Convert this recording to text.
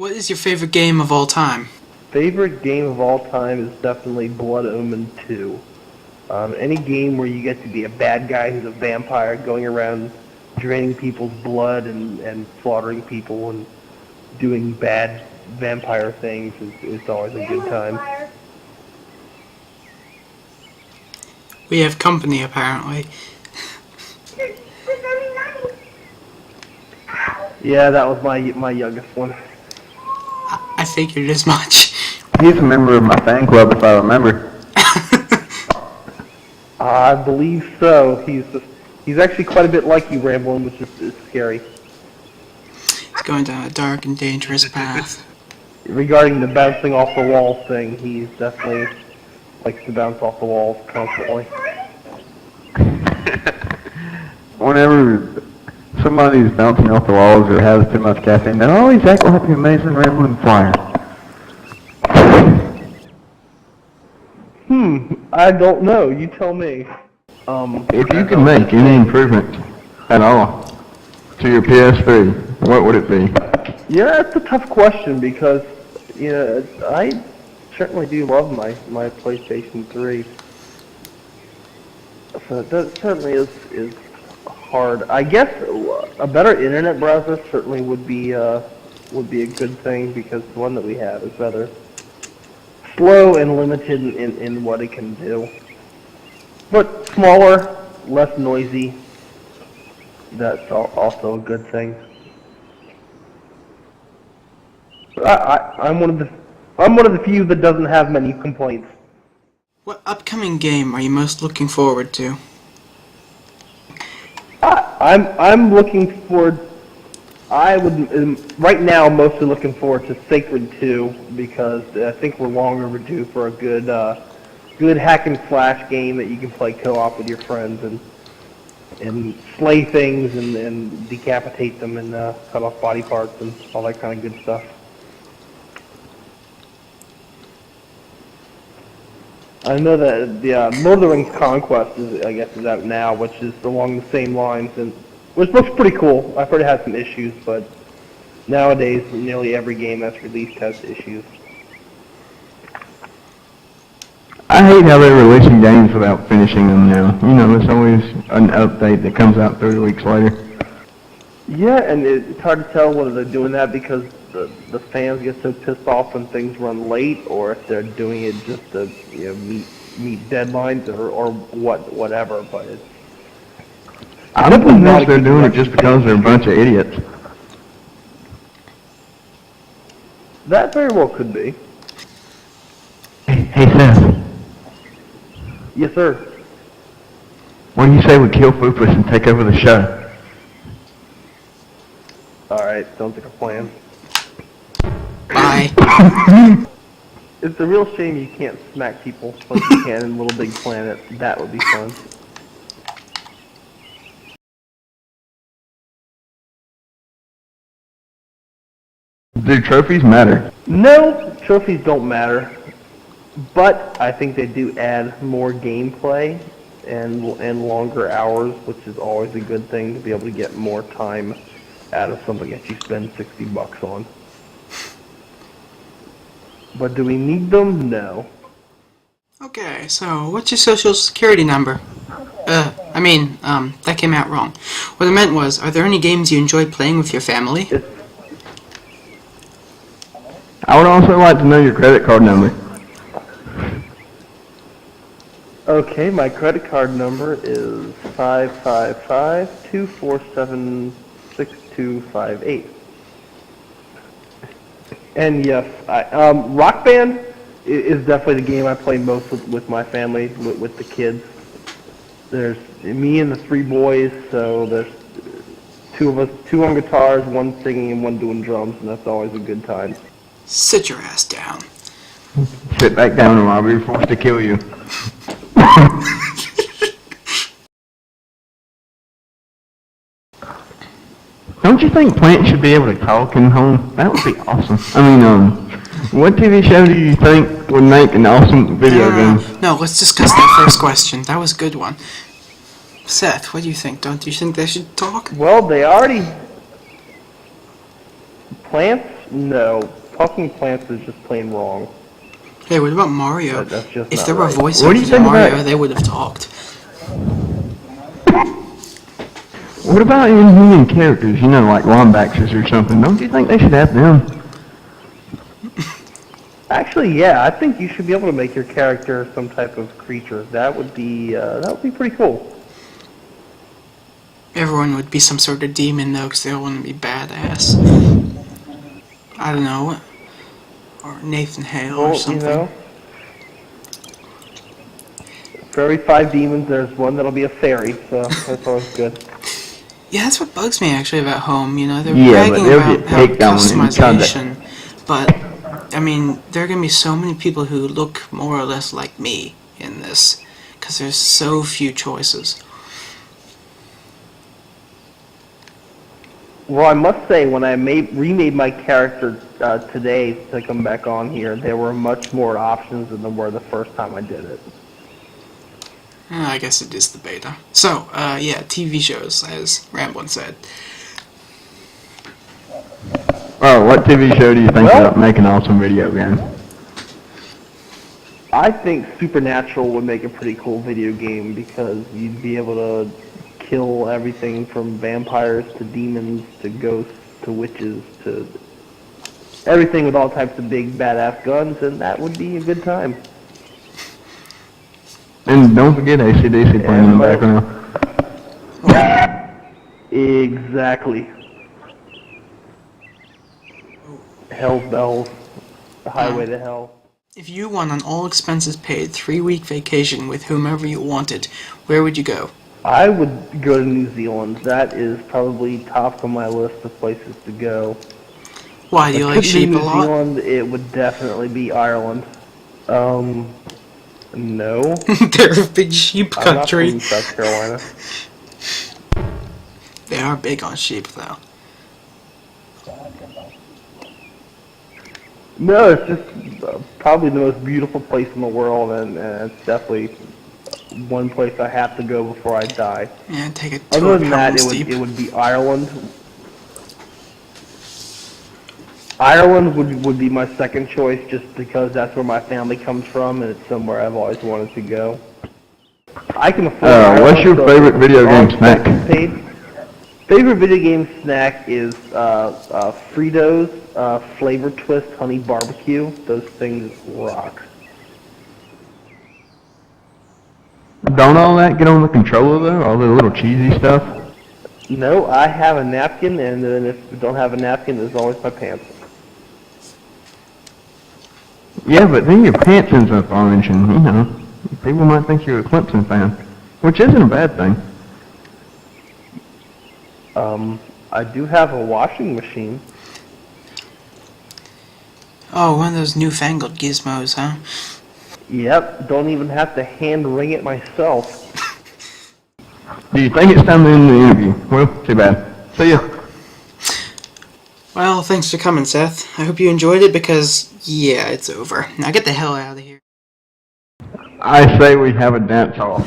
What is your favorite game of all time? Favorite game of all time is definitely Blood Omen 2. Any game where you get to be a bad guy who's a vampire going around draining people's blood and slaughtering people and doing bad vampire things is always a good time. We have company, apparently. Yeah, that was my youngest one. I figured as much. He's a member of my fan club, if I remember. I believe so. He's actually quite a bit like you, Ramblin', which is scary. He's going down a dark and dangerous path. Regarding the bouncing off the walls thing, he definitely likes to bounce off the walls constantly. Whenever somebody's bouncing off the walls or has too much caffeine, they always act like the amazing rambling flyer. I don't know. You tell me. If you could make any improvement at all to your PS3, what would it be? Yeah, it's a tough question because, I certainly do love my PlayStation 3. So that certainly is hard. I guess a better internet browser certainly would be a good thing because the one that we have is rather slow and limited in what it can do. But smaller, less noisy, that's also a good thing. I'm one of the few that doesn't have many complaints. What upcoming game are you most looking forward to? I'm looking forward. I would right now mostly looking forward to Sacred 2 because I think we're long overdue for a good hack and slash game that you can play co-op with your friends and slay things and decapitate them and cut off body parts and all that kind of good stuff. I know that the Lord of the Rings Conquest is out now, which is along the same lines, and which looks pretty cool. I've heard it has some issues, but nowadays nearly every game that's released has issues. I hate how they're releasing games without finishing them now. There's always an update that comes out 30 weeks later. Yeah, and it's hard to tell whether they're doing that because the fans get so pissed off when things run late, or if they're doing it just to meet deadlines or whatever. But I'm convinced they're doing it just because they're a bunch of idiots. That very well could be. Hey Seth, Yes, sir. what do you say we kill Foopus and take over the show? All right, sounds like a plan. Bye. It's a real shame you can't smack people like you can in Little Big Planet. That would be fun. Do trophies matter? No, trophies don't matter, but I think they do add more gameplay and longer hours, which is always a good thing to be able to get more time out of something that you spend $60 on. But do we need them? No. Okay, so what's your social security number? That came out wrong. What I meant was, are there any games you enjoy playing with your family? I would also like to know your credit card number. Okay, my credit card number is 555-247-6258. And yes, Rock Band is definitely the game I play most with my family, with the kids. There's me and the three boys, so there's two of us, two on guitars, one singing and one doing drums, and that's always a good time. Sit your ass down. Sit back down or I'll be forced to kill you. Don't you think plants should be able to talk in home? That would be awesome. What TV show do you think would make an awesome video game? No, let's discuss that first question. That was a good one. Seth, what do you think? Don't you think they should talk? Well, they already... Plants No, talking plants is just plain wrong. Hey, what about Mario? That's just If not there were right. What do you voiceovers in think Mario, about- they would have talked. What about inhuman characters, like Lombaxes or something? Don't you think they should have them? Actually, yeah, I think you should be able to make your character some type of creature. That would be pretty cool. Everyone would be some sort of demon, though, because they all want to be badass. I don't know. Or Nathan Hale or Well, something. for every 5 demons, there's one that'll be a fairy, so that's always good. Yeah, that's what bugs me actually about Home. They're Yeah, but bragging they'll about get how picked on and customization, but I mean, there are gonna be so many people who look more or less like me in this, because there's so few choices. Well, I must say, when I remade my character today to come back on here, there were much more options than there were the first time I did it. I guess it is the beta. So, yeah, TV shows, as Ramblin said. Oh, what TV show do you think Well- would make an awesome video game? I think Supernatural would make a pretty cool video game because you'd be able to kill everything from vampires to demons to ghosts to witches to everything with all types of big badass guns, and that would be a good time. And don't forget AC/DC playing in the background. Exactly. Hell's Bells, the highway to hell. If you won an all-expenses-paid 3-week vacation with whomever you wanted, where would you go? I would go to New Zealand. That is probably top of my list of places to go. Why, do you If it like could be sheep a New lot? Zealand, it would definitely be Ireland. No. They're a big sheep I'm not country. from South Carolina. They are big on sheep, though. No, it's just probably the most beautiful place in the world, and it's definitely one place I have to go before I die. Yeah, take a tour Other of than that, Helm's Deep. it would be Ireland. Ireland would be my second choice, just because that's where my family comes from, and it's somewhere I've always wanted to go. I can afford. What's Ireland, your so favorite it's video all game snack? expenses paid. Favorite video game snack is Fritos Flavor Twist Honey Barbecue. Those things rock. Don't all that get on the controller though? All the little cheesy stuff? No, I have a napkin, and then if I don't have a napkin, there's always my pants. Yeah, but then your pants ends up orange and, people might think you're a Clemson fan. Which isn't a bad thing. I do have a washing machine. Oh, one of those newfangled gizmos, huh? Yep, don't even have to hand wring it myself. Do you think it's time to end the interview? Well, too bad. See ya. Well, thanks for coming, Seth. I hope you enjoyed it because, yeah, it's over. Now get the hell out of here. I say we have a dance off.